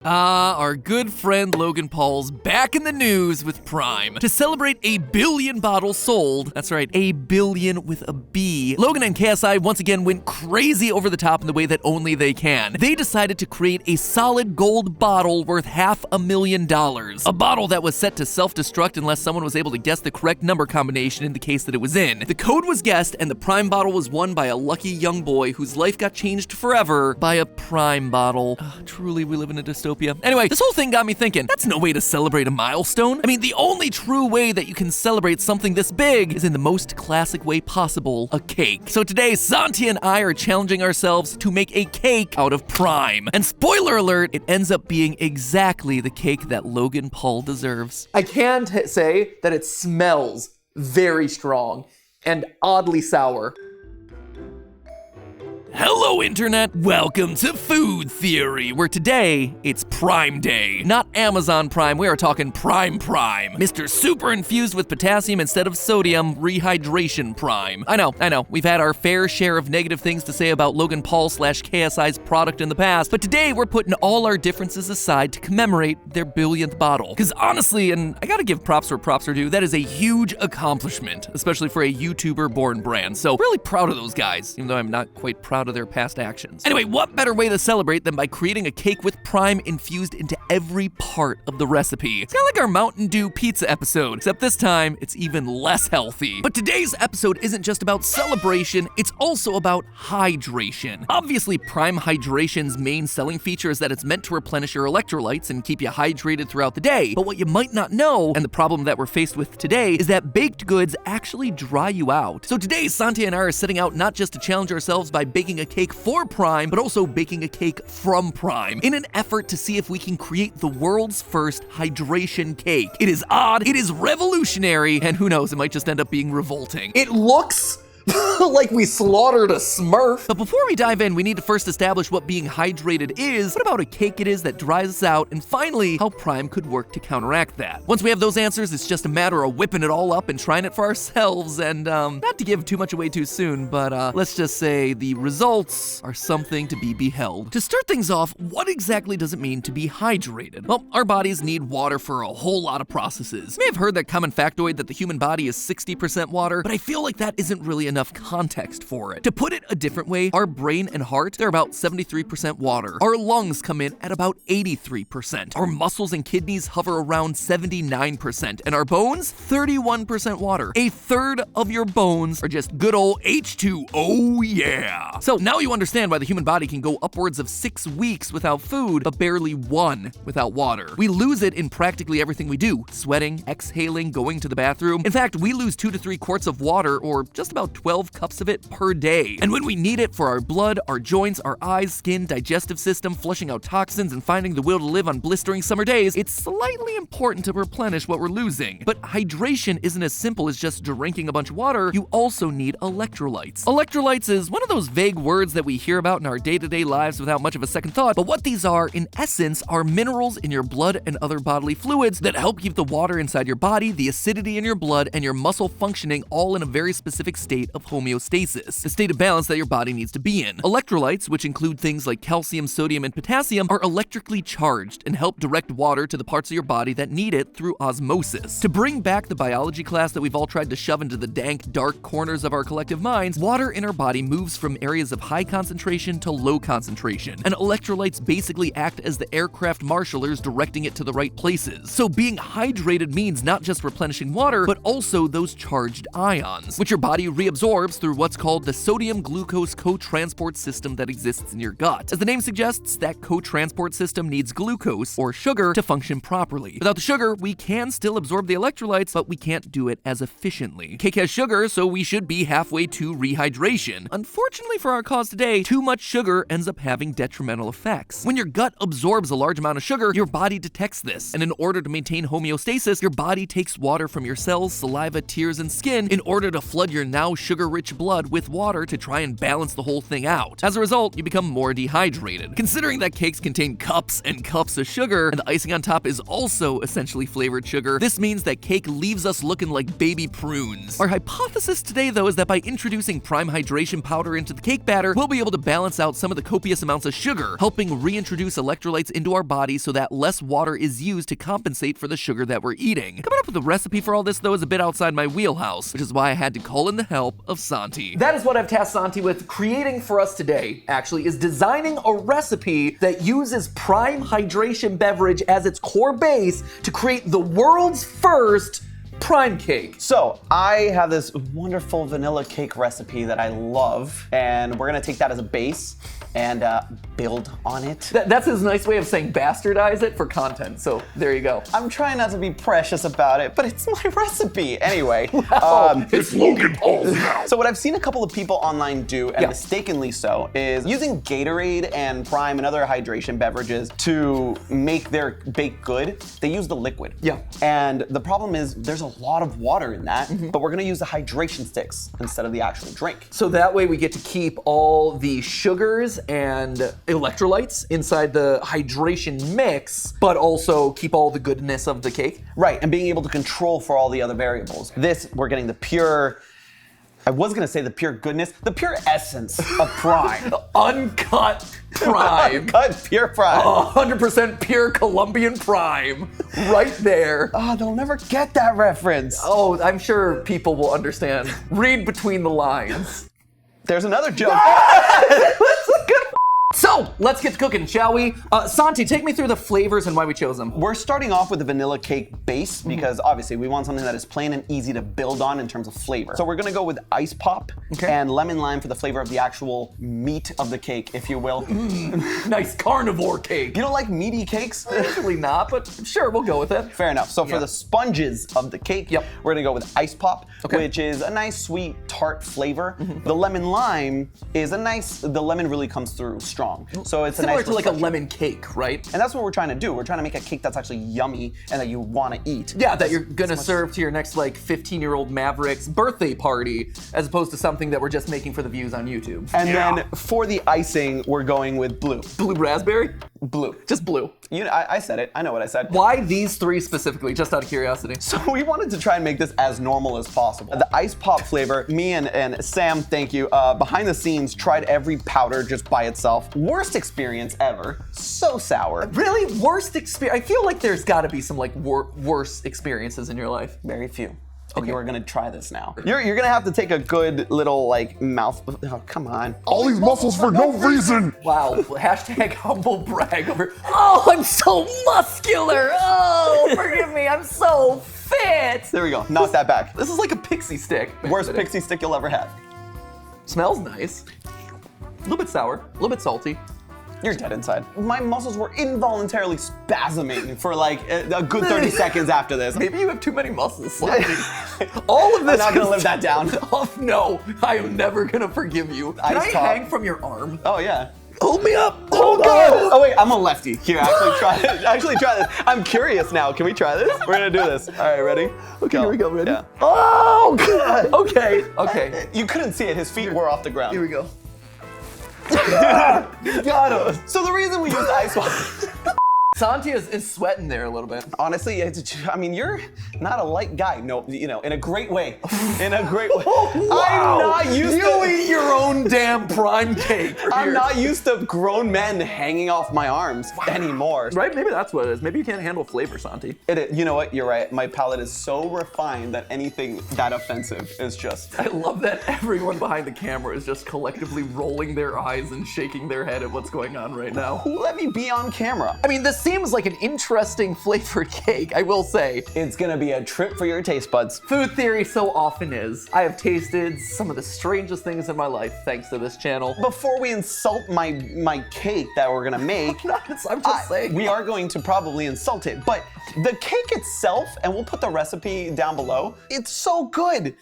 Our good friend Logan Paul's back in the news with Prime. To celebrate 1 billion bottles sold, that's right, 1 billion with a B, Logan and KSI once again went crazy over the top in the way that only they can. They decided to create a solid gold bottle worth $500,000. A bottle that was set to self-destruct unless someone was able to guess the correct number combination in the case that it was in. The code was guessed and the Prime bottle was won by a lucky young boy whose life got changed forever by a Prime bottle. Truly, we live in a dystopia. Anyway, this whole thing got me thinking, that's no way to celebrate a milestone. I mean, the only true way that you can celebrate something this big is in the most classic way possible, a cake. So today, Santi and I are challenging ourselves to make a cake out of Prime. And spoiler alert, it ends up being exactly the cake that Logan Paul deserves. I can say that it smells very strong and oddly sour. Hello, Internet! Welcome to Food Theory, where today, it's Prime Day. Not Amazon Prime, we are talking Prime. Mr. Super infused with potassium instead of sodium, rehydration Prime. I know, we've had our fair share of negative things to say about Logan Paul / KSI's product in the past, but today we're putting all our differences aside to commemorate their billionth bottle. Because honestly, and I gotta give props where props are due, that is a huge accomplishment, especially for a YouTuber-born brand. So really proud of those guys, even though I'm not quite proud of their past actions. Anyway, what better way to celebrate than by creating a cake with Prime infused into every part of the recipe? It's kind of like our Mountain Dew pizza episode, except this time, it's even less healthy. But today's episode isn't just about celebration, it's also about hydration. Obviously, Prime Hydration's main selling feature is that it's meant to replenish your electrolytes and keep you hydrated throughout the day. But what you might not know, and the problem that we're faced with today, is that baked goods actually dry you out. So today, Santi and I are setting out not just to challenge ourselves by baking a cake for Prime, but also baking a cake from Prime in an effort to see if we can create the world's first hydration cake. It is odd, it is revolutionary, and who knows, it might just end up being revolting. It looks like we slaughtered a Smurf. But before we dive in, we need to first establish what being hydrated is, what about a cake it is that dries us out, and finally, how Prime could work to counteract that. Once we have those answers, it's just a matter of whipping it all up and trying it for ourselves, and not to give too much away too soon, but let's just say the results are something to be beheld. To start things off, what exactly does it mean to be hydrated? Well, our bodies need water for a whole lot of processes. You may have heard that common factoid that the human body is 60% water, but I feel like that isn't really enough context for it. To put it a different way, our brain and heart, they're about 73% water. Our lungs come in at about 83%. Our muscles and kidneys hover around 79%. And our bones, 31% water. A third of your bones are just good old H2, oh yeah. So now you understand why the human body can go upwards of 6 weeks without food, but barely 1 without water. We lose it in practically everything we do. Sweating, exhaling, going to the bathroom. In fact, we lose 2 to 3 quarts of water, or just about 12 cups of it per day. And when we need it for our blood, our joints, our eyes, skin, digestive system, flushing out toxins, and finding the will to live on blistering summer days, it's slightly important to replenish what we're losing. But hydration isn't as simple as just drinking a bunch of water. You also need electrolytes. Electrolytes is one of those vague words that we hear about in our day-to-day lives without much of a second thought, but what these are, in essence, are minerals in your blood and other bodily fluids that help keep the water inside your body, the acidity in your blood, and your muscle functioning all in a very specific state of homeostasis, the state of balance that your body needs to be in. Electrolytes, which include things like calcium, sodium, and potassium, are electrically charged and help direct water to the parts of your body that need it through osmosis. To bring back the biology class that we've all tried to shove into the dank, dark corners of our collective minds, water in our body moves from areas of high concentration to low concentration, and electrolytes basically act as the aircraft marshalers directing it to the right places. So being hydrated means not just replenishing water, but also those charged ions, which your body reabsorbs through what's called the sodium-glucose co-transport system that exists in your gut. As the name suggests, that co-transport system needs glucose, or sugar, to function properly. Without the sugar, we can still absorb the electrolytes, but we can't do it as efficiently. Cake has sugar, so we should be halfway to rehydration. Unfortunately for our cause today, too much sugar ends up having detrimental effects. When your gut absorbs a large amount of sugar, your body detects this, and in order to maintain homeostasis, your body takes water from your cells, saliva, tears, and skin in order to flood your now sugar-rich rich blood with water to try and balance the whole thing out. As a result, you become more dehydrated. Considering that cakes contain cups and cups of sugar, and the icing on top is also essentially flavored sugar, this means that cake leaves us looking like baby prunes. Our hypothesis today, though, is that by introducing prime hydration powder into the cake batter, we'll be able to balance out some of the copious amounts of sugar, helping reintroduce electrolytes into our body so that less water is used to compensate for the sugar that we're eating. Coming up with a recipe for all this, though, is a bit outside my wheelhouse, which is why I had to call in the help of Santi. That is what I've tasked Santi with creating for us today, actually, is designing a recipe that uses prime hydration beverage as its core base to create the world's first prime cake. So I have this wonderful vanilla cake recipe that I love, and we're gonna take that as a base and build on it. That's his nice way of saying bastardize it for content, so there you go. I'm trying not to be precious about it, but it's my recipe. Anyway, It's Logan Paul's now. so what I've seen a couple of people online do, and mistakenly so, is using Gatorade and Prime and other hydration beverages to make their baked good. They use the liquid. Yeah. And the problem is there's a lot of water in that, but we're gonna use the hydration sticks instead of the actual drink. So that way we get to keep all the sugars and electrolytes inside the hydration mix, but also keep all the goodness of the cake. Right, and being able to control for all the other variables. This, we're getting the pure, I was gonna say the pure goodness, the pure essence of prime. Uncut prime. Uncut pure prime. 100% pure Colombian prime. Right there. Oh, they'll never get that reference. Oh, I'm sure people will understand. Read between the lines. There's another joke. That's a good. So, let's get to cooking, shall we? Santi, take me through the flavors and why we chose them. We're starting off with the vanilla cake base because obviously we want something that is plain and easy to build on in terms of flavor. So we're gonna go with ice pop and lemon lime for the flavor of the actual meat of the cake, if you will. Nice carnivore cake. You don't like meaty cakes? Actually not, but sure, we'll go with it. Fair enough. So for the sponges of the cake, we're gonna go with ice pop, which is a nice sweet tart flavor. The lemon lime is a nice, the lemon really comes through strong. So it's Similar a nice to like a refreshing. lemon cake, right? And that's what we're trying to do. We're trying to make a cake that's actually yummy and that you want to eat. Yeah, that you're gonna serve to your next like 15-year-old Maverick's birthday party, as opposed to something that we're just making for the views on YouTube. And then for the icing, we're going with blue. Blue raspberry? Blue. Just blue. You know, I said it. I know what I said. Why these three specifically, just out of curiosity? So we wanted to try and make this as normal as possible. The ice pop flavor, me and Sam, thank you, behind the scenes tried every powder just by itself. Worst experience ever. So sour. Really? Worst experience? I feel like there's gotta be some like worse experiences in your life. Very few. And you are gonna try this now. You're gonna have to take a good little like mouth. Oh, come on. All these muscles for no reason. Wow, hashtag humble brag over. Oh, I'm so muscular. Oh, forgive me, I'm so fit. There we go. Knock that back. This is like a pixie stick. Worst pixie stick you'll ever have. Smells nice. A little bit sour, a little bit salty. You're dead inside. My muscles were involuntarily spasming for like a good 30 seconds after this. Maybe you have too many muscles, Santi. All of this. I'm not gonna live that down. Oh, no, I am never gonna forgive you. Can I Ice top. hang from your arm? Oh yeah. Hold me up. Oh god. Oh wait, I'm a lefty. Here, actually try it. Actually try this. I'm curious now. Can we try this? We're gonna do this. All right, ready? Okay, here we go. Ready? Yeah. Oh god. Okay. Okay. You couldn't see it. His feet were off the ground. Here we go. You got him. So the reason we used ice water. Santi is sweating there a little bit. Honestly, I mean, you're not a light guy. No, you know, in a great way. In a great way. I'm not used You to. eat your own damn prime cake. I'm not used to grown men hanging off my arms anymore. Right? Maybe that's what it is. Maybe you can't handle flavor, Santi. You know what? You're right. My palate is so refined that anything that offensive is just. I love that everyone behind the camera is just collectively rolling their eyes and shaking their head at what's going on right now. Who let me be on camera? I mean, this seems like an interesting flavored cake, I will say. It's gonna be a trip for your taste buds. Food theory so often is. I have tasted some of the strangest things in my life thanks to this channel. Before we insult my cake that we're gonna make, I'm just saying. we are going to probably insult it. But the cake itself, and we'll put the recipe down below, it's so good.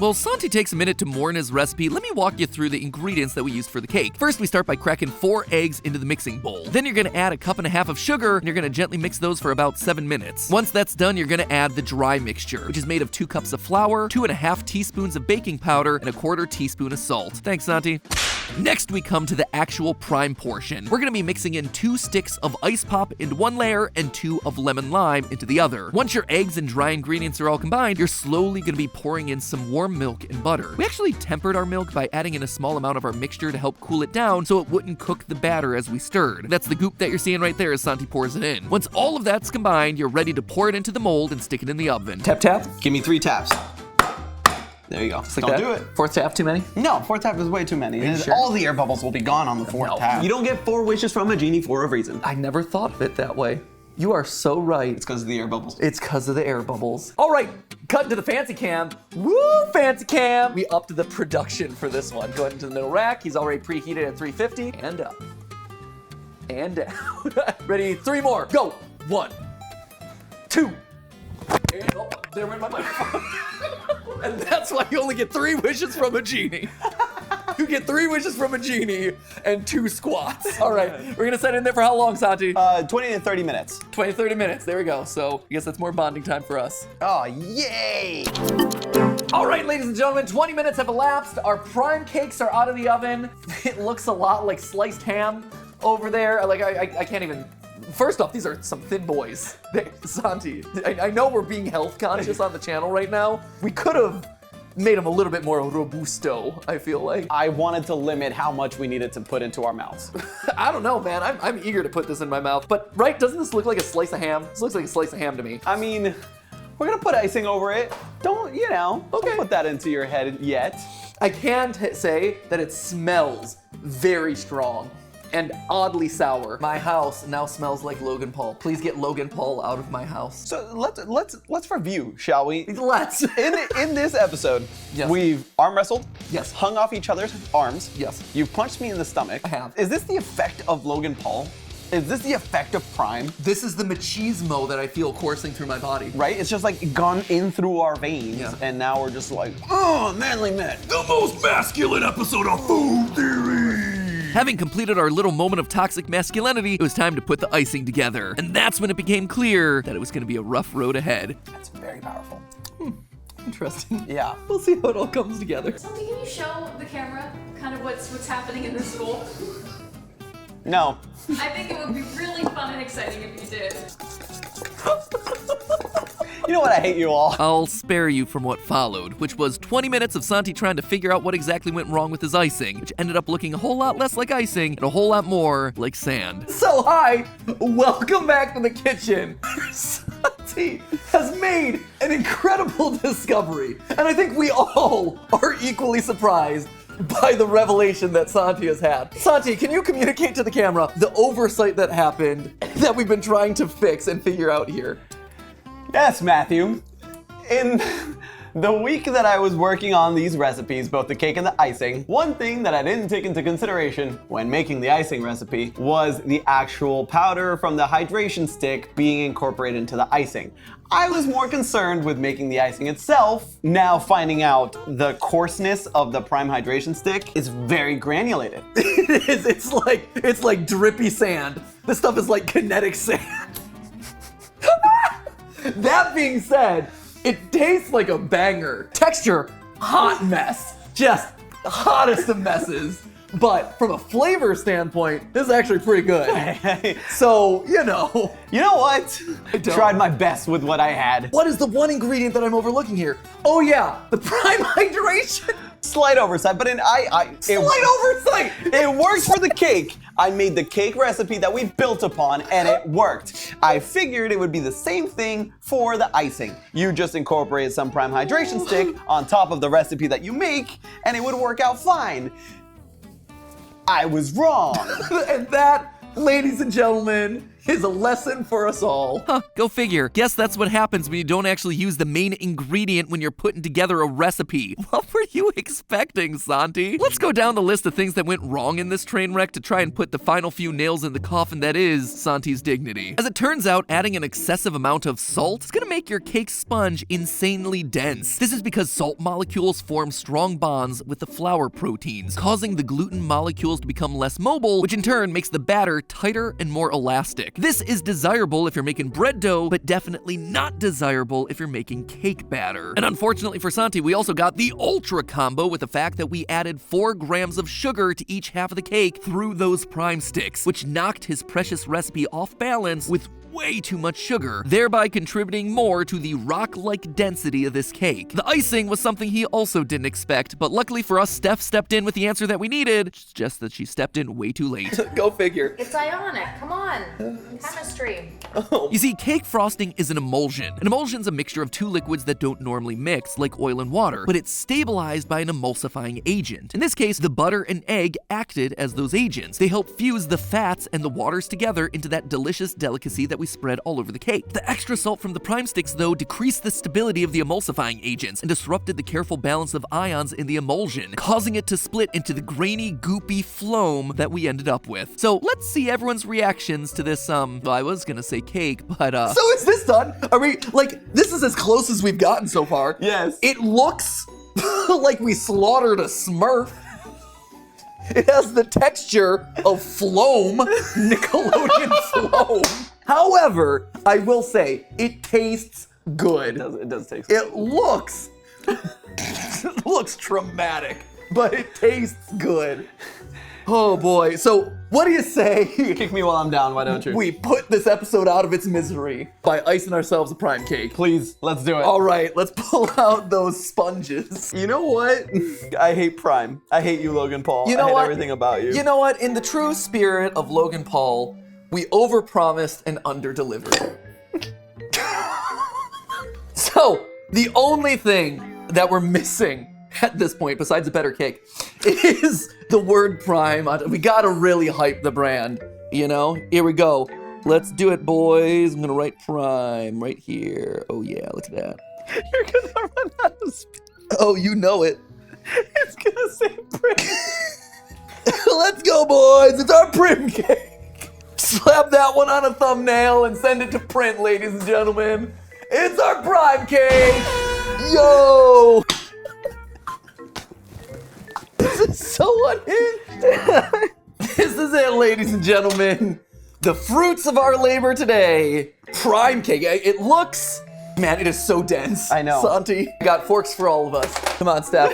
While Santi takes a minute to mourn his recipe, let me walk you through the ingredients that we used for the cake. First, we start by cracking 4 eggs into the mixing bowl. Then you're gonna add a 1.5 cups of sugar, and you're gonna gently mix those for about 7 minutes. Once that's done, you're gonna add the dry mixture, which is made of 2 cups of flour, 2.5 teaspoons of baking powder, and 1/4 teaspoon of salt. Thanks, Santi. Next, we come to the actual prime portion. We're gonna be mixing in 2 sticks of ice pop into one layer and 2 of lemon lime into the other. Once your eggs and dry ingredients are all combined, you're slowly gonna be pouring in some warm milk and butter. We actually tempered our milk by adding in a small amount of our mixture to help cool it down so it wouldn't cook the batter as we stirred. That's the goop that you're seeing right there as Santi pours it in. Once all of that's combined, you're ready to pour it into the mold and stick it in the oven. Tap, tap. Give me 3 taps. There you go. Just like Don't that. do it. 4th tap, too many? No, 4th tap is way too many. you sure? All the air bubbles will be gone on the 4th tap. You don't get 4 wishes from a genie for a reason. I never thought of it that way. You are so right. It's because of the air bubbles. It's because of the air bubbles. All right, cut to the fancy cam. Woo, fancy cam. We upped the production for this one. Go ahead into the middle rack. He's already preheated at 350. And up. And down. Ready, 3 more. Go. 1, 2. And oh, there went my microphone. And that's why you only get 3 wishes from a genie. You get 3 wishes from a genie and 2 squats. All right, we're gonna set it in there for how long, Santi? 20 to 30 minutes. 20, 30 minutes, there we go. So I guess that's more bonding time for us. Oh, yay! All right, ladies and gentlemen, 20 minutes have elapsed. Our prime cakes are out of the oven. It looks a lot like sliced ham over there. Like, I can't even. First off, these are some thin boys. Santi, I know we're being health conscious on the channel right now. We could have made them a little bit more robusto, I feel like. I wanted to limit how much we needed to put into our mouths. I don't know, man. I'm eager to put this in my mouth. But, right, doesn't this look like a slice of ham? This looks like a slice of ham to me. I mean, we're gonna put icing over it. Don't don't put that into your head yet. I can say that it smells very strong and oddly sour. My house now smells like Logan Paul. Please get Logan Paul out of my house. So let's review, shall we? Let's. In this episode, Yes. we've arm wrestled. Yes. Hung off each other's arms. Yes. You've punched me in the stomach. I have. Is this the effect of Logan Paul? Is this the effect of Prime? This is the machismo that I feel coursing through my body. Right? It's just like gone in through our veins, Yeah. and now we're just like, oh, manly men. The most masculine episode of Food Theory. Having completed our little moment of toxic masculinity, it was time to put the icing together. And that's when it became clear that it was gonna be a rough road ahead. That's very powerful. Interesting. Yeah. We'll see how it all comes together. Santi, can you show the camera kind of what's happening in this school? No. I think it would be really fun and exciting if you did. You know what? I hate you all. I'll spare you from what followed, which was 20 minutes of Santi trying to figure out what exactly went wrong with his icing, which ended up looking a whole lot less like icing and a whole lot more like sand. So hi, welcome back to the kitchen. Santi has made an incredible discovery, and I think we all are equally surprised by the revelation that Santi has had. Santi, can you communicate to the camera the oversight that happened that we've been trying to fix and figure out here? Yes, Matthew. In the week that I was working on these recipes, both the cake and the icing, one thing that I didn't take into consideration when making the icing recipe was the actual powder from the hydration stick being incorporated into the icing. I was more concerned with making the icing itself. Now finding out the coarseness of the prime hydration stick is very granulated. It is. It's like drippy sand. This stuff is like kinetic sand. That being said, it tastes like a banger. Texture, hot mess. Just hottest of messes. But from a flavor standpoint, this is actually pretty good. So, You know what? I don't. tried my best with what I had. what is the one ingredient that I'm overlooking here? Oh yeah, the prime hydration. Slight oversight, but Slight oversight. It worked for the cake. I made the cake recipe that we built upon, and it worked. I figured it would be the same thing for the icing. You just incorporate some prime hydration stick on top of the recipe that you make, and it would work out fine. I was wrong. And that, ladies and gentlemen, is a lesson for us all. Huh, go figure. Guess that's what happens when you don't actually use the main ingredient when you're putting together a recipe. What were you expecting, Santi? Let's go down the list of things that went wrong in this train wreck to try and put the final few nails in the coffin that is Santi's dignity. As it turns out, adding an excessive amount of salt is gonna make your cake sponge insanely dense. This is because salt molecules form strong bonds with the flour proteins, causing the gluten molecules to become less mobile, which in turn makes the batter tighter and more elastic. This is desirable if you're making bread dough, but definitely not desirable if you're making cake batter. And unfortunately for Santi, we also got the ultra combo with the fact that we added 4 grams of sugar to each half of the cake through those prime sticks, which knocked his precious recipe off balance with way too much sugar, thereby contributing more to the rock-like density of this cake. The icing was something he also didn't expect, but luckily for us, Steph stepped in with the answer that we needed. It's just that she stepped in way too late. Go figure. It's ionic. Come on. Chemistry. You see, cake frosting is an emulsion. An emulsion's a mixture of 2 liquids that don't normally mix, like oil and water, but it's stabilized by an emulsifying agent. In this case, the butter and egg acted as those agents. They help fuse the fats and the waters together into that delicious delicacy that we spread all over the cake. The extra salt from the prime sticks, though, decreased the stability of the emulsifying agents and disrupted the careful balance of ions in the emulsion, causing it to split into the grainy, goopy phloem that we ended up with. So let's see everyone's reactions to this, well, I was gonna say cake, but So is this done? Are we, like, this is as close as we've gotten so far. Yes. It looks like we slaughtered a Smurf. It has the texture of phloem, Nickelodeon phloem. However, I will say, it tastes good. It does taste It looks, it looks traumatic, but it tastes good. Oh boy, so what do you say? Kick me while I'm down, why don't you? We put this episode out of its misery by icing ourselves a prime cake. Please, let's do it. All right, let's pull out those sponges. You know what? I hate Prime. I hate you, Logan Paul. You know I hate what? everything about you. You know what? In the true spirit of Logan Paul, we overpromised and underdelivered. So, the only thing that we're missing at this point, besides a better cake, is the word prime. We gotta really hype the brand, you know? Here we go. Let's do it, boys. I'm gonna write prime right here. Oh yeah, look at that. You're gonna run out of space. Oh, you know it. It's gonna say Prim. Let's go, boys. It's our prim cake. Slap that one on a thumbnail and send it to print, ladies and gentlemen. It's our prime cake. Yo. This is so unhinged. This is it, ladies and gentlemen. The fruits of our labor today. Prime cake. It looks, man, it is so dense. I know. Santi, got forks for all of us. Come on, Steph.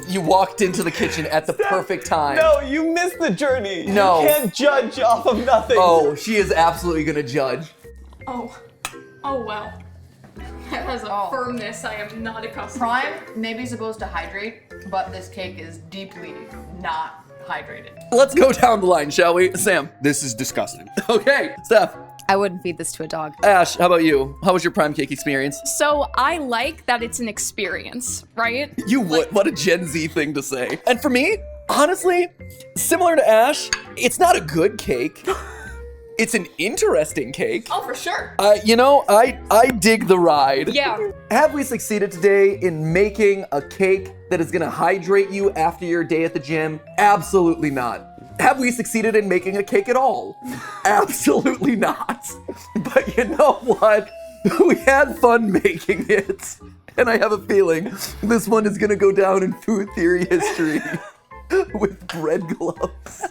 You walked into the kitchen at the perfect time. No, you missed the journey. No. You can't judge off of nothing. Oh, she is absolutely gonna judge. Oh wow. That has a firmness I am not accustomed Prime may be supposed to hydrate, but this cake is deeply not hydrated. Let's go down the line, shall we? Sam. This is disgusting. Okay, Steph. I wouldn't feed this to a dog. Ash, how about you? How was your prime cake experience? So I like that it's an experience, right? You would. What a Gen Z thing to say. And for me, honestly, similar to Ash, it's not a good cake. It's an interesting cake. Oh, for sure. You know, I dig the ride. Yeah. Have we succeeded today in making a cake that is gonna hydrate you after your day at the gym? Absolutely not. Have we succeeded in making a cake at all? Absolutely not. But you know what? We had fun making it. And I have a feeling this one is gonna go down in food theory history with bread gloves.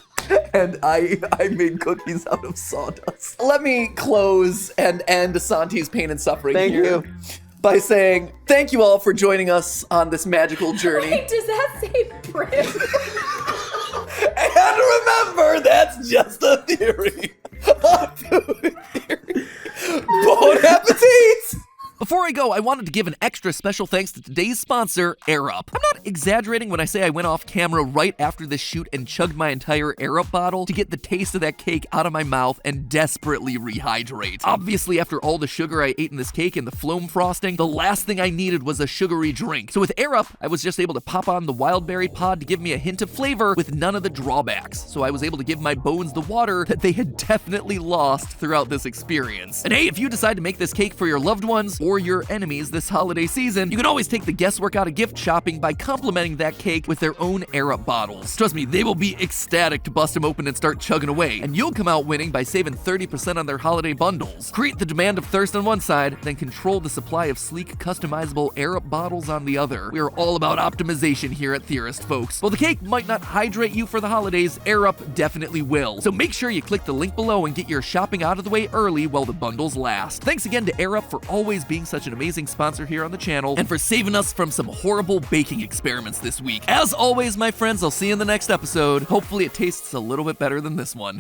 And I made cookies out of sawdust. Let me close and end Santi's pain and suffering Thank here you. by saying thank you all for joining us on this magical journey. Wait, does that say Brim? And remember, that's just a theory. A food theory. Bon appetit! Before I go, I wanted to give an extra special thanks to today's sponsor, Air Up. I'm not exaggerating when I say I went off camera right after this shoot and chugged my entire Air Up bottle to get the taste of that cake out of my mouth and desperately rehydrate. Obviously, after all the sugar I ate in this cake and the foam frosting, the last thing I needed was a sugary drink. So with Air Up, I was just able to pop on the wild berry pod to give me a hint of flavor with none of the drawbacks. So I was able to give my bones the water that they had definitely lost throughout this experience. And hey, if you decide to make this cake for your loved ones or your enemies this holiday season, you can always take the guesswork out of gift shopping by complimenting that cake with their own Air Up bottles. Trust me, they will be ecstatic to bust them open and start chugging away, and you'll come out winning by saving 30% on their holiday bundles. Create the demand of thirst on one side, then control the supply of sleek, customizable Air Up bottles on the other. We are all about optimization here at Theorist, folks. While the cake might not hydrate you for the holidays, Air Up definitely will. So make sure you click the link below and get your shopping out of the way early while the bundles last. Thanks again to Air Up for always being such an amazing sponsor here on the channel and for saving us from some horrible baking experiments this week. As always, my friends, I'll see you in the next episode. Hopefully it tastes a little bit better than this one.